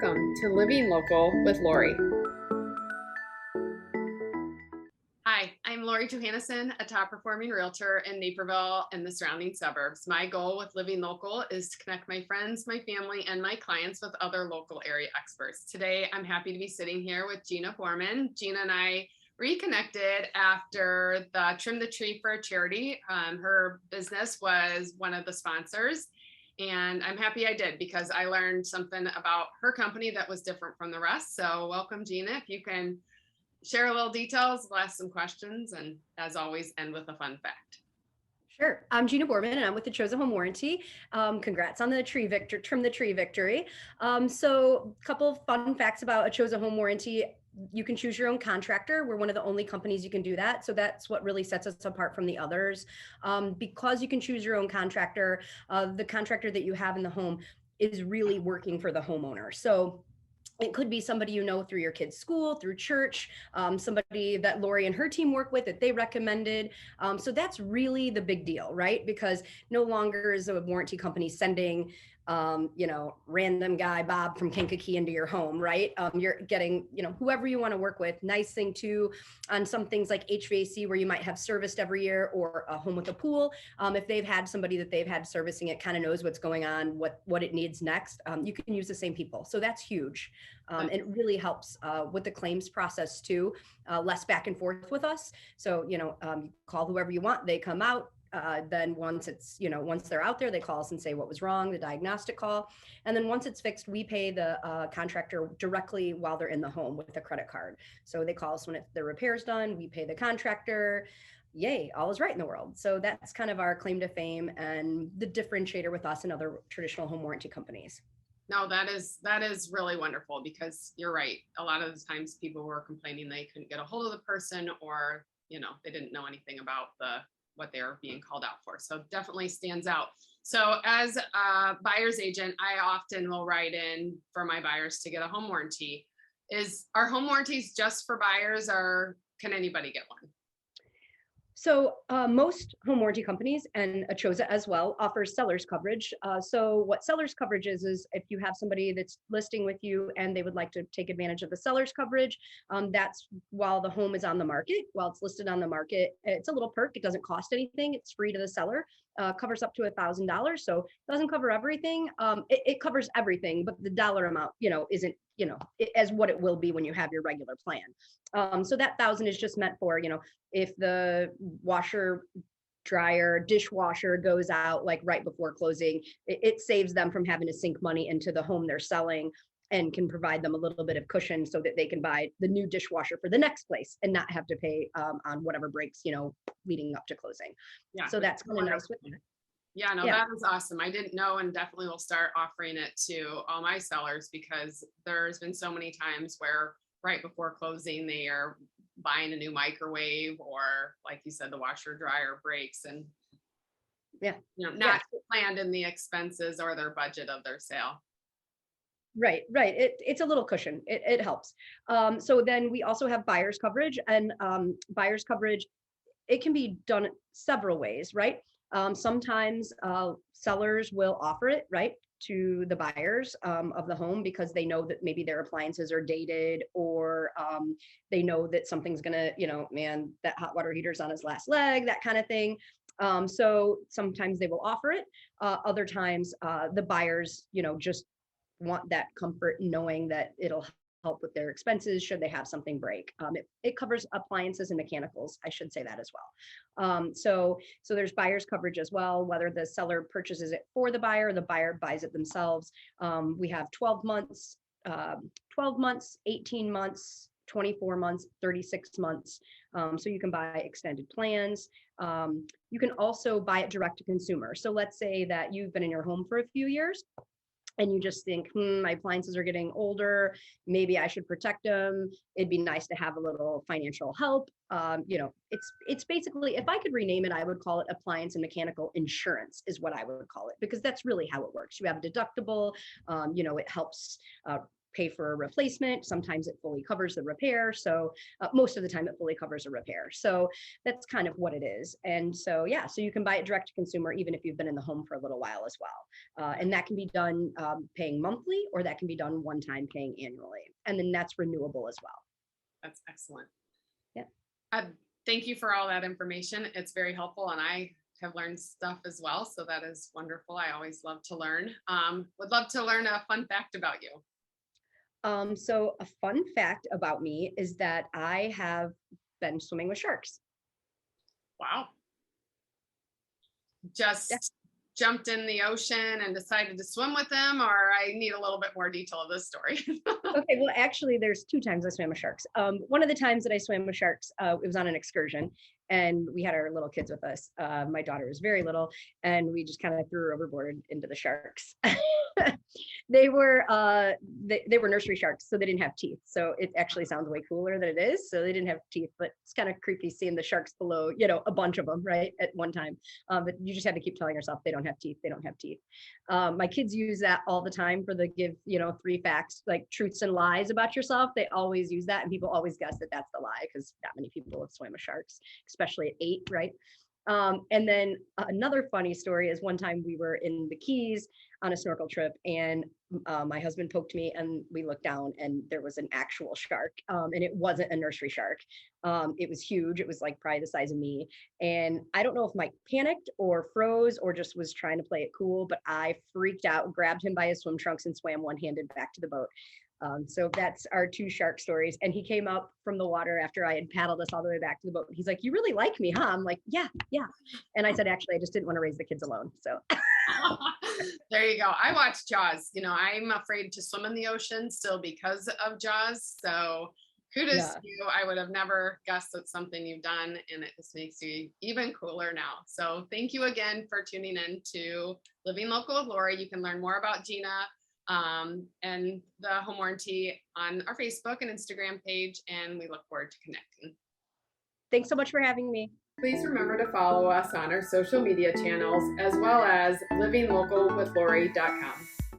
Welcome to Living Local with Lori. Hi, I'm Lori Johanneson, a top performing realtor in Naperville and the surrounding suburbs. My goal with Living Local is to connect my friends, my family, and my clients with other local area experts. Today, I'm happy to be sitting here with Jina Boerman. Jina and I reconnected after the Trim the Tree for a Charity. Her business was one of the sponsors. And I'm happy I did because I learned something about her company that was different from the rest. So welcome, Jina. If you can share a little details, we'll ask some questions, and as always, end with a fun fact. Sure. I'm Jina Boerman, and I'm with Achosa Home Warranty. Congrats on the Trim the Tree victory. So a couple of fun facts about Achosa Home Warranty. You can choose your own contractor. We're one of the only companies you can do that. So that's what really sets us apart from the others. Because you can choose your own contractor, the contractor that you have in the home is really working for the homeowner. So it could be somebody you know through your kid's school, through church, somebody that Lori and her team work with that they recommended. So that's really the big deal, right? Because no longer is a warranty company sending random guy Bob from Kankakee into your home, right? You're getting, whoever you want to work with. Nice thing too, on some things like HVAC where you might have serviced every year, or a home with a pool. If they've had somebody that they've had servicing, it kind of knows what's going on, what it needs next. You can use the same people. So that's huge. And it really helps with the claims process too, less back and forth with us. So, you call whoever you want, they come out. Then once they're out there, they call us and say what was wrong, the diagnostic call. And then once it's fixed, we pay the contractor directly while they're in the home with a credit card. So they call us when the repair's done, we pay the contractor. Yay, all is right in the world. So that's kind of our claim to fame and the differentiator with us and other traditional home warranty companies. No, that is really wonderful, because you're right. A lot of the times people were complaining they couldn't get a hold of the person, or, they didn't know anything about what they were being called out for. So definitely stands out. So as a buyer's agent, I often will write in for my buyers to get a home warranty. Are home warranties just for buyers, or can anybody get one? So most home warranty companies, and Achosa as well, offers seller's coverage. So what seller's coverage is if you have somebody that's listing with you and they would like to take advantage of the seller's coverage, that's while the home is on the market, while it's listed on the market. It's a little perk. It doesn't cost anything. It's free to the seller. Covers up to $1,000. So it doesn't cover everything. It covers everything, but the dollar amount, isn't, as what it will be when you have your regular plan. So that 1,000 is just meant for, if the washer, dryer, dishwasher goes out like right before closing, it saves them from having to sink money into the home they're selling, and can provide them a little bit of cushion so that they can buy the new dishwasher for the next place and not have to pay on whatever breaks, leading up to closing. Yeah. So that's kind of nice with that. Yeah, no, that was awesome. I didn't know, and definitely will start offering it to all my sellers, because there's been so many times where right before closing, they are buying a new microwave, or like you said, the washer dryer breaks, and not planned in the expenses or their budget of their sale. Right. It's a little cushion. It helps. So then we also have buyer's coverage, and buyer's coverage, it can be done several ways, right? Sometimes sellers will offer it, right, to the buyers of the home, because they know that maybe their appliances are dated, or they know that something's gonna, man, that hot water heater's on his last leg, that kind of thing. So sometimes they will offer it. Other times the buyers, just want that comfort knowing that it'll help with their expenses should they have something break. It covers appliances and mechanicals, I should say that as well. So there's buyer's coverage as well, whether the seller purchases it for the buyer or the buyer buys it themselves. We have 12 months, 18 months, 24 months, 36 months. So you can buy extended plans. You can also buy it direct to consumer. So let's say that you've been in your home for a few years, and you just think, my appliances are getting older, maybe I should protect them. It'd be nice to have a little financial help. It's basically, if I could rename it, I would call it appliance and mechanical insurance is what I would call it, because that's really how it works. You have a deductible, it helps pay for a replacement. Sometimes it fully covers the repair. So most of the time it fully covers a repair. So that's kind of what it is. And so, yeah, so you can buy it direct to consumer, even if you've been in the home for a little while as well. And that can be done paying monthly, or that can be done one time paying annually. And then that's renewable as well. That's excellent. Yeah. Thank you for all that information. It's very helpful, and I have learned stuff as well. So that is wonderful. I always love to learn. Would love to learn a fun fact about you. So a fun fact about me is that I have been swimming with sharks. Wow. Just jumped in the ocean and decided to swim with them, or I need a little bit more detail of this story. Okay, well, actually, there's 2 times I swam with sharks. One of the times that I swam with sharks, it was on an excursion, and we had our little kids with us. My daughter was very little, and we just kind of threw her overboard into the sharks. They were nursery sharks, so they didn't have teeth. So it actually sounds way cooler than it is. So they didn't have teeth, but it's kind of creepy seeing the sharks below, a bunch of them, right, at one time. But you just have to keep telling yourself they don't have teeth. They don't have teeth. My kids use that all the time for the give, 3 facts, like truths and lies about yourself. They always use that, and people always guess that that's the lie, because not many people have swam with sharks, especially at 8, right? And then another funny story is one time we were in the Keys on a snorkel trip, and my husband poked me, and we looked down, and there was an actual shark, and it wasn't a nursery shark. It was huge. It was like probably the size of me. And I don't know if Mike panicked or froze or just was trying to play it cool, but I freaked out, grabbed him by his swim trunks, and swam one-handed back to the boat. So that's our 2 shark stories. And he came up from the water after I had paddled us all the way back to the boat. He's like, "You really like me, huh?" I'm like, yeah. And I said, "Actually, I just didn't want to raise the kids alone." So there you go. I watch Jaws. I'm afraid to swim in the ocean still because of Jaws. So kudos to you. I would have never guessed it's something you've done, and it just makes you even cooler now. So thank you again for tuning in to Living Local with Lori. You can learn more about Jina and the home warranty on our Facebook and Instagram page, and we look forward to connecting. Thanks so much for having me. Please remember to follow us on our social media channels, as well as livinglocalwithlori.com.